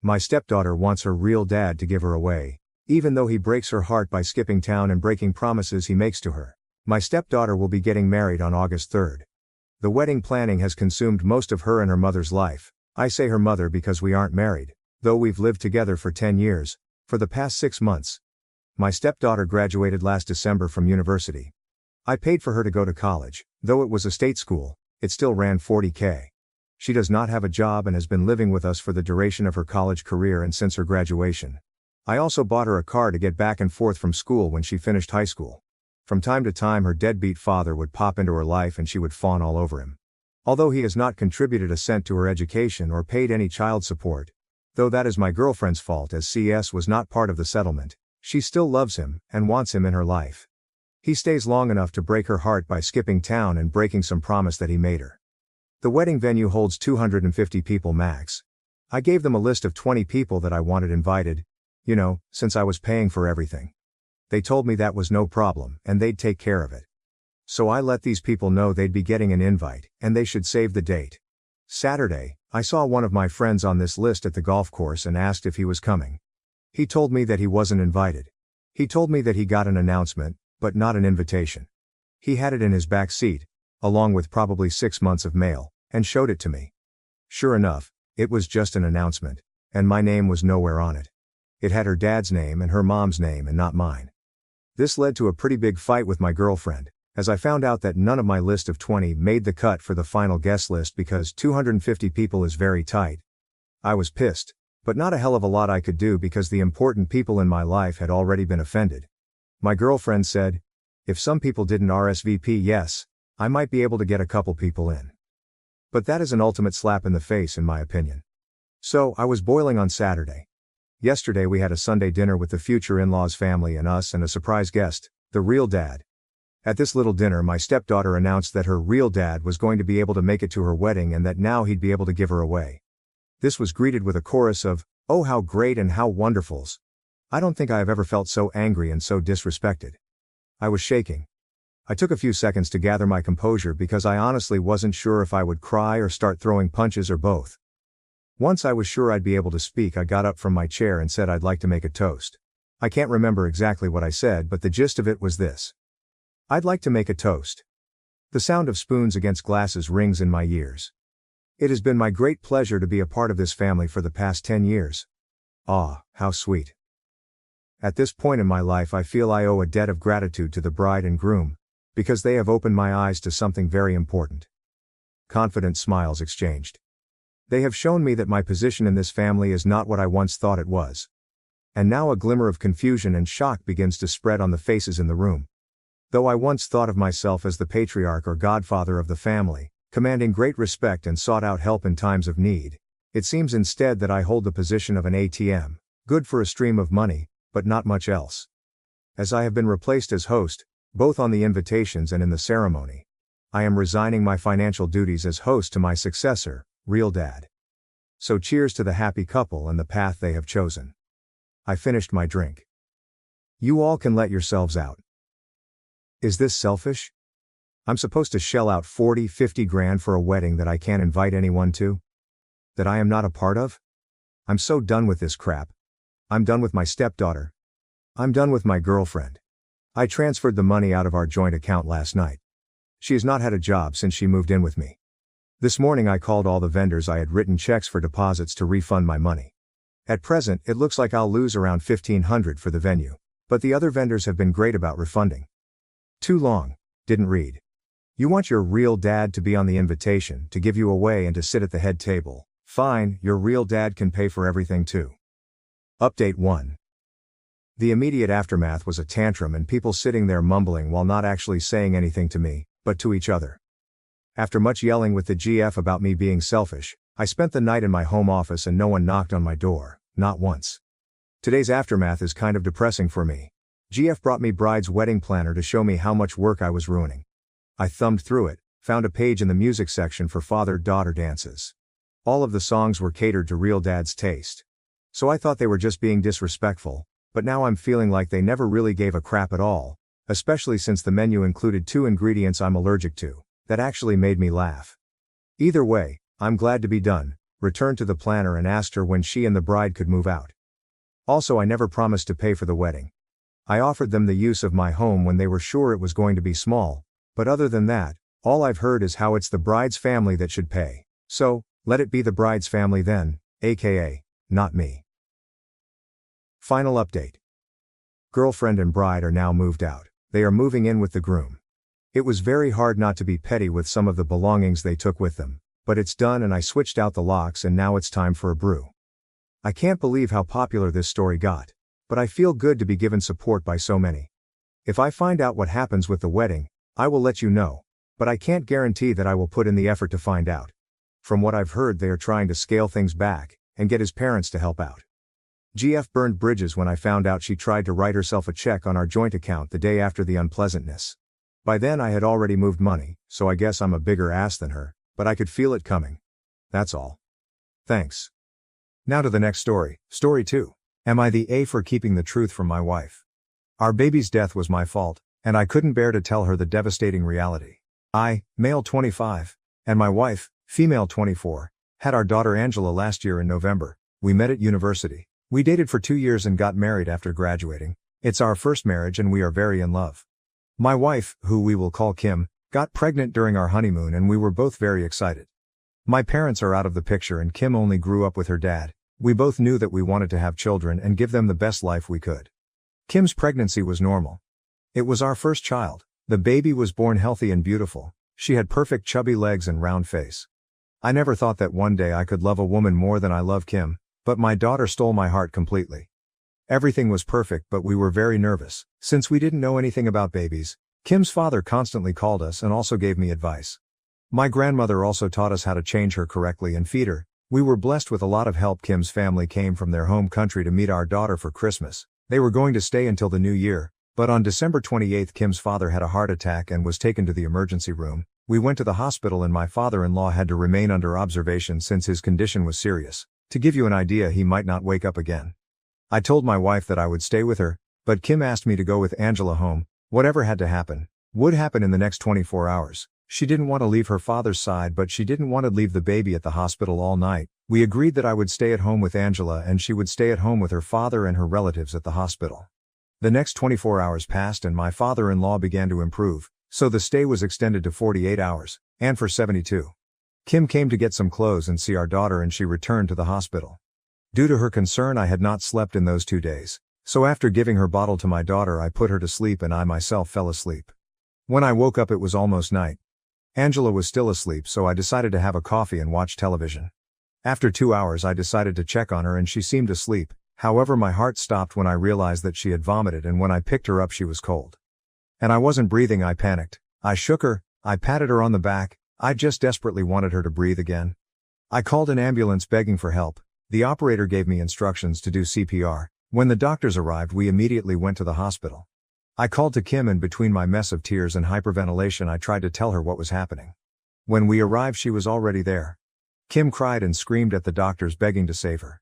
My stepdaughter wants her real dad to give her away, even though he breaks her heart by skipping town and breaking promises he makes to her. My stepdaughter will be getting married on August 3rd. The wedding planning has consumed most of her and her mother's life. I say her mother because we aren't married, though we've lived together for 10 years, for the past 6 months. My stepdaughter graduated last December from university. I paid for her to go to college, though it was a state school, it still ran $40,000. She does not have a job and has been living with us for the duration of her college career and since her graduation. I also bought her a car to get back and forth from school when she finished high school. From time to time her deadbeat father would pop into her life and she would fawn all over him. Although he has not contributed a cent to her education or paid any child support, though that is my girlfriend's fault as CS was not part of the settlement, she still loves him and wants him in her life. He stays long enough to break her heart by skipping town and breaking some promise that he made her. The wedding venue holds 250 people max. I gave them a list of 20 people that I wanted invited, since I was paying for everything. They told me that was no problem and they'd take care of it. So I let these people know they'd be getting an invite and they should save the date. Saturday, I saw one of my friends on this list at the golf course and asked if he was coming. He told me that he wasn't invited. He told me that he got an announcement, but not an invitation. He had it in his back seat, along with probably 6 months of mail, and showed it to me. Sure enough, it was just an announcement, and my name was nowhere on it. It had her dad's name and her mom's name and not mine. This led to a pretty big fight with my girlfriend, as I found out that none of my list of 20 made the cut for the final guest list because 250 people is very tight. I was pissed, but not a hell of a lot I could do because the important people in my life had already been offended. My girlfriend said, if some people didn't RSVP yes, I might be able to get a couple people in. But that is an ultimate slap in the face in my opinion. So, I was boiling on Saturday. Yesterday we had a Sunday dinner with the future in-laws family and us and a surprise guest, the real dad. At this little dinner my stepdaughter announced that her real dad was going to be able to make it to her wedding and that now he'd be able to give her away. This was greeted with a chorus of, "Oh how great and how wonderfuls." I don't think I have ever felt so angry and so disrespected. I was shaking. I took a few seconds to gather my composure because I honestly wasn't sure if I would cry or start throwing punches or both. Once I was sure I'd be able to speak, I got up from my chair and said I'd like to make a toast. I can't remember exactly what I said, but the gist of it was this. I'd like to make a toast. The sound of spoons against glasses rings in my ears. It has been my great pleasure to be a part of this family for the past 10 years. Ah, how sweet. At this point in my life I feel I owe a debt of gratitude to the bride and groom, because they have opened my eyes to something very important. Confident smiles exchanged. They have shown me that my position in this family is not what I once thought it was. And now a glimmer of confusion and shock begins to spread on the faces in the room. Though I once thought of myself as the patriarch or godfather of the family, commanding great respect and sought out help in times of need, it seems instead that I hold the position of an ATM, good for a stream of money, but not much else. As I have been replaced as host, both on the invitations and in the ceremony, I am resigning my financial duties as host to my successor, real dad. So cheers to the happy couple and the path they have chosen. I finished my drink. You all can let yourselves out. Is this selfish? I'm supposed to shell out 40-50 grand for a wedding that I can't invite anyone to? That I am not a part of? I'm so done with this crap. I'm done with my stepdaughter. I'm done with my girlfriend. I transferred the money out of our joint account last night. She has not had a job since she moved in with me. This morning I called all the vendors I had written checks for deposits to refund my money. At present, it looks like I'll lose around $1,500 for the venue, but the other vendors have been great about refunding. Too long, didn't read. You want your real dad to be on the invitation, to give you away and to sit at the head table. Fine, your real dad can pay for everything too. Update 1. The immediate aftermath was a tantrum and people sitting there mumbling while not actually saying anything to me, but to each other. After much yelling with the GF about me being selfish, I spent the night in my home office and no one knocked on my door, not once. Today's aftermath is kind of depressing for me. GF brought me bride's wedding planner to show me how much work I was ruining. I thumbed through it, found a page in the music section for father-daughter dances. All of the songs were catered to real dad's taste. So I thought they were just being disrespectful, but now I'm feeling like they never really gave a crap at all, especially since the menu included 2 ingredients I'm allergic to, that actually made me laugh. Either way, I'm glad to be done, returned to the planner and asked her when she and the bride could move out. Also, I never promised to pay for the wedding. I offered them the use of my home when they were sure it was going to be small, but other than that, all I've heard is how it's the bride's family that should pay. So, let it be the bride's family then, aka, not me. Final update. Girlfriend and bride are now moved out. They are moving in with the groom. It was very hard not to be petty with some of the belongings they took with them, but it's done and I switched out the locks and now it's time for a brew. I can't believe how popular this story got, but I feel good to be given support by so many. If I find out what happens with the wedding, I will let you know, but I can't guarantee that I will put in the effort to find out. From what I've heard, they are trying to scale things back and get his parents to help out. GF burned bridges when I found out she tried to write herself a check on our joint account the day after the unpleasantness. By then I had already moved money, so I guess I'm a bigger ass than her, but I could feel it coming. That's all. Thanks. Now to the next story, story 2. Am I the A for keeping the truth from my wife? Our baby's death was my fault, and I couldn't bear to tell her the devastating reality. I, male 25, and my wife, female 24, had our daughter Angela last year in November. We met at university. We dated for 2 years and got married after graduating. It's our first marriage and we are very in love. My wife, who we will call Kim, got pregnant during our honeymoon and we were both very excited. My parents are out of the picture and Kim only grew up with her dad. We both knew that we wanted to have children and give them the best life we could. Kim's pregnancy was normal. It was our first child. The baby was born healthy and beautiful. She had perfect chubby legs and round face. I never thought that one day I could love a woman more than I love Kim, but my daughter stole my heart completely. Everything was perfect, but we were very nervous. Since we didn't know anything about babies, Kim's father constantly called us and also gave me advice. My grandmother also taught us how to change her correctly and feed her. We were blessed with a lot of help. Kim's family came from their home country to meet our daughter for Christmas. They were going to stay until the new year, but on December 28, Kim's father had a heart attack and was taken to the emergency room. We went to the hospital and my father-in-law had to remain under observation since his condition was serious. To give you an idea, he might not wake up again. I told my wife that I would stay with her, but Kim asked me to go with Angela home. Whatever had to happen would happen in the next 24 hours. She didn't want to leave her father's side, but she didn't want to leave the baby at the hospital all night. We agreed that I would stay at home with Angela and she would stay at home with her father and her relatives at the hospital. The next 24 hours passed and my father-in-law began to improve, so the stay was extended to 48 hours, and for 72. Kim came to get some clothes and see our daughter and she returned to the hospital. Due to her concern, I had not slept in those 2 days, so after giving her bottle to my daughter, I put her to sleep and I myself fell asleep. When I woke up, it was almost night. Angela was still asleep, so I decided to have a coffee and watch television. After 2 hours, I decided to check on her and she seemed asleep. However, my heart stopped when I realized that she had vomited, and when I picked her up, she was cold. And I wasn't breathing. I panicked. I shook her, I patted her on the back. I just desperately wanted her to breathe again. I called an ambulance begging for help. The operator gave me instructions to do CPR. When the doctors arrived, we immediately went to the hospital. I called to Kim and between my mess of tears and hyperventilation, I tried to tell her what was happening. When we arrived, she was already there. Kim cried and screamed at the doctors, begging to save her.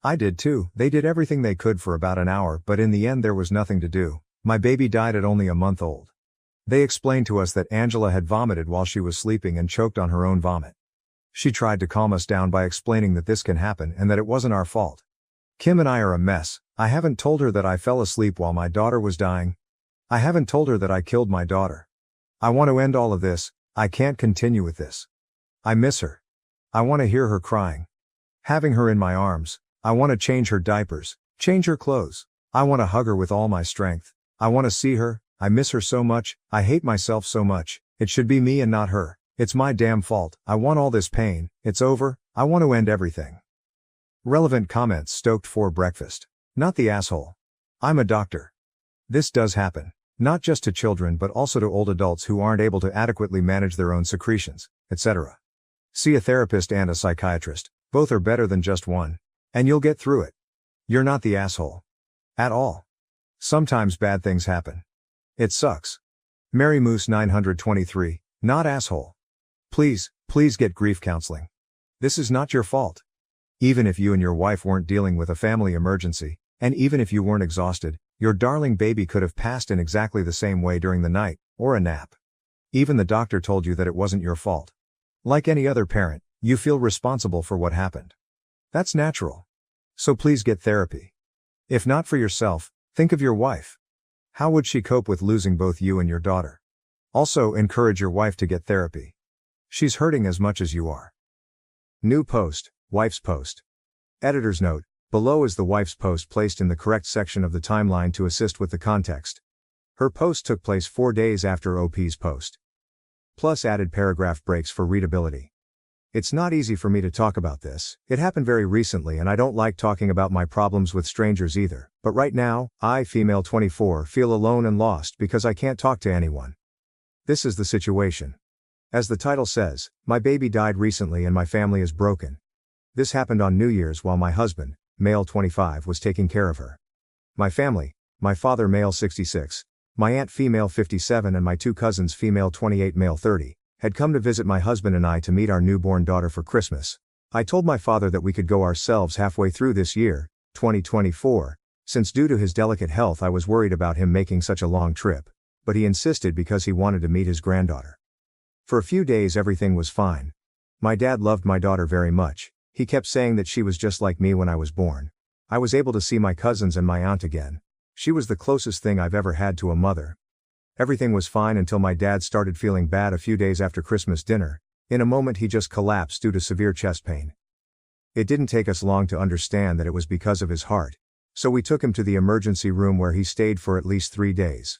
I did too. They did everything they could for about an hour, but in the end there was nothing to do. My baby died at only a month old. They explained to us that Angela had vomited while she was sleeping and choked on her own vomit. She tried to calm us down by explaining that this can happen and that it wasn't our fault. Kim and I are a mess. I haven't told her that I fell asleep while my daughter was dying. I haven't told her that I killed my daughter. I want to end all of this. I can't continue with this. I miss her. I want to hear her crying. Having her in my arms. I want to change her diapers, change her clothes. I want to hug her with all my strength. I want to see her. I miss her so much. I hate myself so much. It should be me and not her. It's my damn fault. I want all this pain. It's over. I want to end everything. Relevant comments stoked for breakfast. Not the asshole. I'm a doctor. This does happen. Not just to children but also to old adults who aren't able to adequately manage their own secretions, etc. See a therapist and a psychiatrist. Both are better than just one. And you'll get through it. You're not the asshole. At all. Sometimes bad things happen. It sucks. Mary Moose 923, not asshole. Please get grief counseling. This is not your fault. Even if you and your wife weren't dealing with a family emergency, and even if you weren't exhausted, your darling baby could have passed in exactly the same way during the night, or a nap. Even the doctor told you that it wasn't your fault. Like any other parent, You feel responsible for what happened. That's natural. So please get therapy. If not for yourself, think of your wife. How would she cope with losing both you and your daughter? Also, encourage your wife to get therapy. She's hurting as much as you are. New post, wife's post. Editor's note, below is the wife's post placed in the correct section of the timeline to assist with the context. Her post took place 4 days after OP's post. Plus added paragraph breaks for readability. It's not easy for me to talk about this, it happened very recently and I don't like talking about my problems with strangers either, but right now, I, female 24, feel alone and lost because I can't talk to anyone. This is the situation. As the title says, my baby died recently and my family is broken. This happened on New Year's while my husband, male 25, was taking care of her. My family, my father male 66, my aunt female 57 and my 2 cousins female 28 male 30, had come to visit my husband and I to meet our newborn daughter for Christmas. I told my father that we could go ourselves halfway through this year, 2024, since due to his delicate health I was worried about him making such a long trip, but he insisted because he wanted to meet his granddaughter. For a few days everything was fine. My dad loved my daughter very much, he kept saying that she was just like me when I was born. I was able to see my cousins and my aunt again. She was the closest thing I've ever had to a mother. Everything was fine until my dad started feeling bad a few days after Christmas dinner. In a moment he just collapsed due to severe chest pain. It didn't take us long to understand that it was because of his heart. So we took him to the emergency room where he stayed for at least 3 days.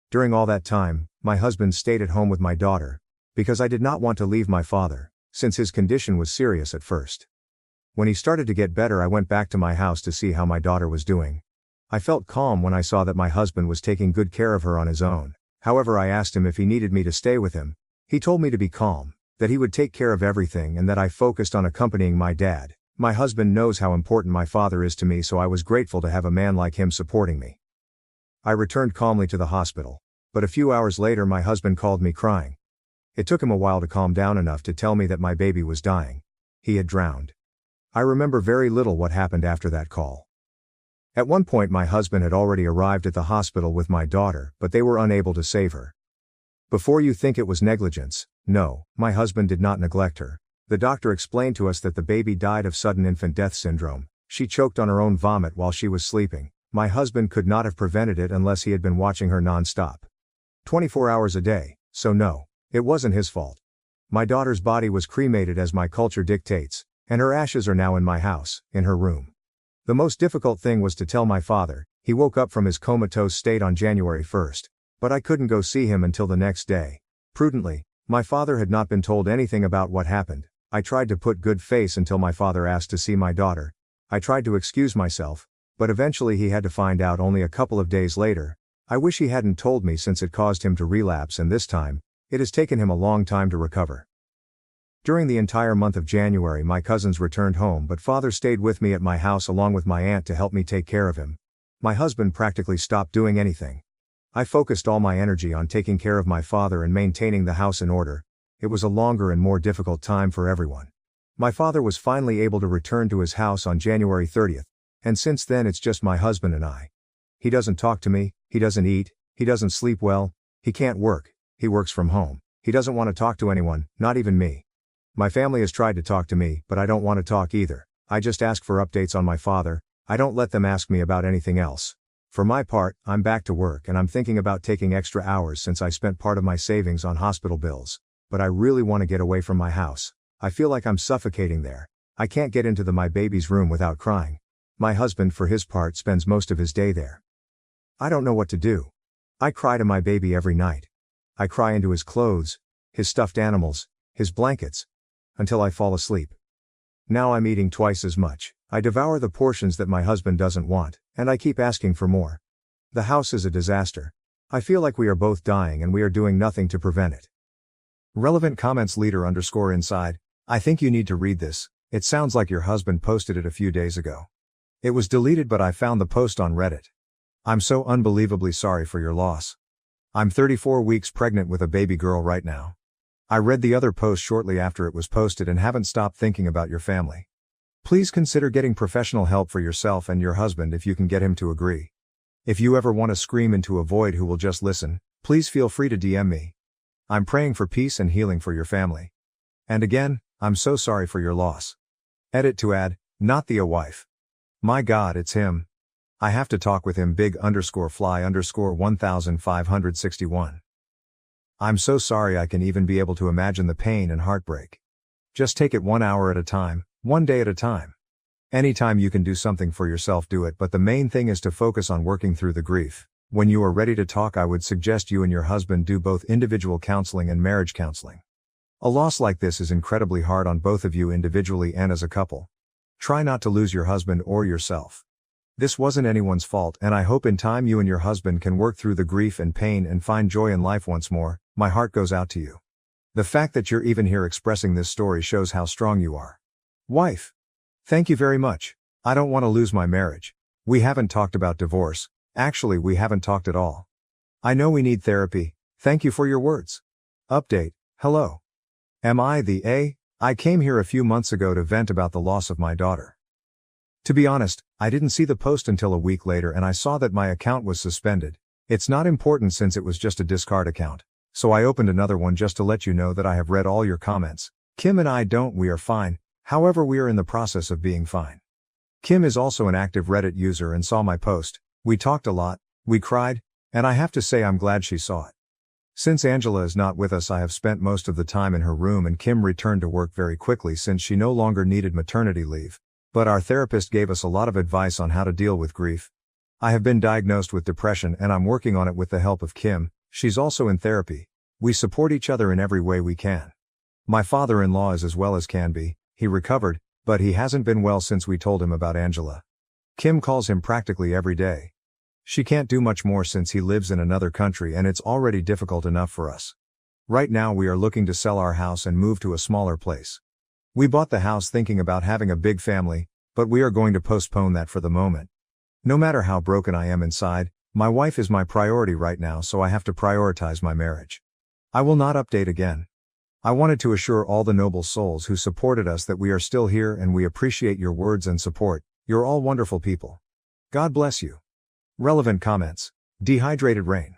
During all that time, my husband stayed at home with my daughter, because I did not want to leave my father, since his condition was serious at first. When he started to get better I went back to my house to see how my daughter was doing. I felt calm when I saw that my husband was taking good care of her on his own. However, I asked him if he needed me to stay with him. He told me to be calm, that he would take care of everything and that I focused on accompanying my dad. My husband knows how important my father is to me, so I was grateful to have a man like him supporting me. I returned calmly to the hospital, but a few hours later my husband called me crying. It took him a while to calm down enough to tell me that my baby was dying. He had drowned. I remember very little what happened after that call. At one point my husband had already arrived at the hospital with my daughter, but they were unable to save her. Before you think it was negligence, no, my husband did not neglect her. The doctor explained to us that the baby died of sudden infant death syndrome. She choked on her own vomit while she was sleeping. My husband could not have prevented it unless he had been watching her non-stop. 24 hours a day, so no, it wasn't his fault. My daughter's body was cremated as my culture dictates, and her ashes are now in my house, in her room. The most difficult thing was to tell my father. He woke up from his comatose state on January 1st, but I couldn't go see him until the next day. Prudently, my father had not been told anything about what happened. I tried to put good face until my father asked to see my daughter. I tried to excuse myself, but eventually he had to find out only a couple of days later. I wish he hadn't told me since it caused him to relapse, and this time, it has taken him a long time to recover. During the entire month of January my cousins returned home, but father stayed with me at my house along with my aunt to help me take care of him. My husband practically stopped doing anything. I focused all my energy on taking care of my father and maintaining the house in order. It was a longer and more difficult time for everyone. My father was finally able to return to his house on January 30th, and since then it's just my husband and I. He doesn't talk to me, he doesn't eat, he doesn't sleep well, he can't work, he works from home, he doesn't want to talk to anyone, not even me. My family has tried to talk to me, but I don't want to talk either. I just ask for updates on my father, I don't let them ask me about anything else. For my part, I'm back to work and I'm thinking about taking extra hours since I spent part of my savings on hospital bills. But I really want to get away from my house. I feel like I'm suffocating there. I can't get into my baby's room without crying. My husband, for his part, spends most of his day there. I don't know what to do. I cry to my baby every night. I cry into his clothes, his stuffed animals, his blankets, until I fall asleep. Now I'm eating twice as much. I devour the portions that my husband doesn't want, and I keep asking for more. The house is a disaster. I feel like we are both dying and we are doing nothing to prevent it. Relevant comments leader_inside. I think you need to read this. It sounds like your husband posted it a few days ago. It was deleted, but I found the post on Reddit. I'm so unbelievably sorry for your loss. I'm 34 weeks pregnant with a baby girl right now. I read the other post shortly after it was posted and haven't stopped thinking about your family. Please consider getting professional help for yourself and your husband if you can get him to agree. If you ever want to scream into a void who will just listen, please feel free to DM me. I'm praying for peace and healing for your family. And again, I'm so sorry for your loss. Edit to add, not the a wife. My God, it's him. I have to talk with him big_fly_1561. I'm so sorry I can even be able to imagine the pain and heartbreak. Just take it 1 hour at a time, 1 day at a time. Anytime you can do something for yourself, do it, but the main thing is to focus on working through the grief. When you are ready to talk, I would suggest you and your husband do both individual counseling and marriage counseling. A loss like this is incredibly hard on both of you individually and as a couple. Try not to lose your husband or yourself. This wasn't anyone's fault, and I hope in time you and your husband can work through the grief and pain and find joy in life once more. My heart goes out to you. The fact that you're even here expressing this story shows how strong you are. Wife. Thank you very much. I don't want to lose my marriage. We haven't talked about divorce. Actually, we haven't talked at all. I know we need therapy. Thank you for your words. Update. Hello. Am I the A? I came here a few months ago to vent about the loss of my daughter. To be honest, I didn't see the post until a week later and I saw that my account was suspended. It's not important since it was just a discard account. So I opened another one just to let you know that I have read all your comments. Kim and we are fine. However, we are in the process of being fine. Kim is also an active Reddit user and saw my post. We talked a lot, we cried, and I have to say I'm glad she saw it. Since Angela is not with us, I have spent most of the time in her room, and Kim returned to work very quickly since she no longer needed maternity leave. But our therapist gave us a lot of advice on how to deal with grief. I have been diagnosed with depression and I'm working on it with the help of Kim. She's also in therapy. We support each other in every way we can. My father-in-law is as well as can be. He recovered, but he hasn't been well since we told him about Angela. Kim calls him practically every day. She can't do much more since he lives in another country and it's already difficult enough for us. Right now we are looking to sell our house and move to a smaller place. We bought the house thinking about having a big family, but we are going to postpone that for the moment. No matter how broken I am inside, my wife is my priority right now, so I have to prioritize my marriage. I will not update again. I wanted to assure all the noble souls who supported us that we are still here and we appreciate your words and support. You're all wonderful people. God bless you. Relevant comments. Dehydrated rain.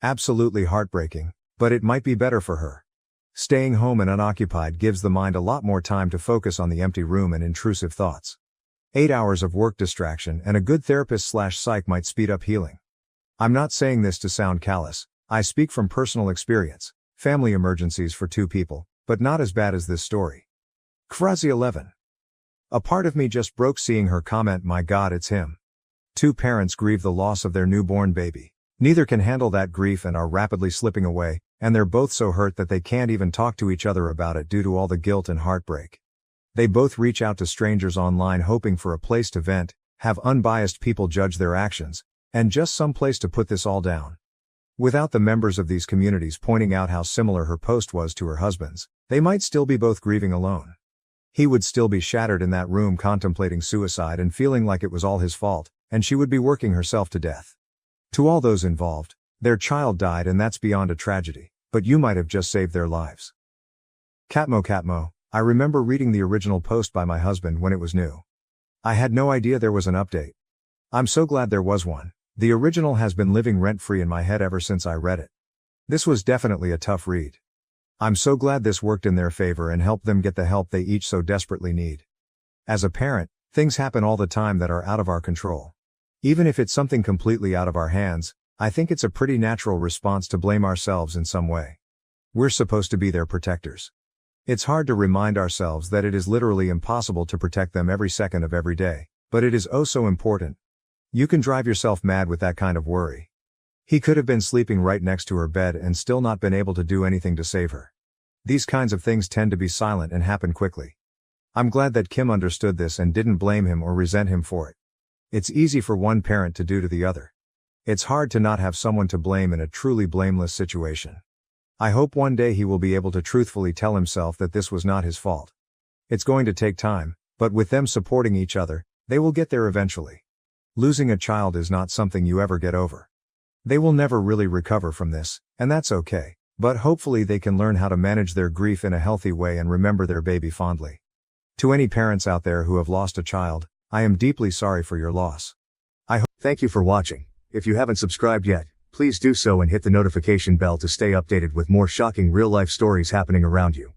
Absolutely heartbreaking, but it might be better for her. Staying home and unoccupied gives the mind a lot more time to focus on the empty room and intrusive thoughts. 8 hours of work distraction and a good therapist/psych might speed up healing. I'm not saying this to sound callous. I speak from personal experience. Family emergencies for 2 people, but not as bad as this story. Krazi 11. A part of me just broke seeing her comment, my God, it's him. 2 parents grieve the loss of their newborn baby. Neither can handle that grief and are rapidly slipping away, and they're both so hurt that they can't even talk to each other about it due to all the guilt and heartbreak. They both reach out to strangers online hoping for a place to vent, have unbiased people judge their actions, and just some place to put this all down. Without the members of these communities pointing out how similar her post was to her husband's, they might still be both grieving alone. He would still be shattered in that room contemplating suicide and feeling like it was all his fault, and she would be working herself to death. To all those involved, their child died and that's beyond a tragedy, but you might have just saved their lives. Catmo, I remember reading the original post by my husband when it was new. I had no idea there was an update. I'm so glad there was one. The original has been living rent-free in my head ever since I read it. This was definitely a tough read. I'm so glad this worked in their favor and helped them get the help they each so desperately need. As a parent, things happen all the time that are out of our control. Even if it's something completely out of our hands, I think it's a pretty natural response to blame ourselves in some way. We're supposed to be their protectors. It's hard to remind ourselves that it is literally impossible to protect them every second of every day, but it is oh so important. You can drive yourself mad with that kind of worry. He could have been sleeping right next to her bed and still not been able to do anything to save her. These kinds of things tend to be silent and happen quickly. I'm glad that Kim understood this and didn't blame him or resent him for it. It's easy for one parent to do to the other. It's hard to not have someone to blame in a truly blameless situation. I hope one day he will be able to truthfully tell himself that this was not his fault. It's going to take time, but with them supporting each other, they will get there eventually. Losing a child is not something you ever get over. They will never really recover from this, and that's okay, but hopefully they can learn how to manage their grief in a healthy way and remember their baby fondly. To any parents out there who have lost a child, I am deeply sorry for your loss. Thank you for watching. If you haven't subscribed yet, please do so and hit the notification bell to stay updated with more shocking real-life stories happening around you.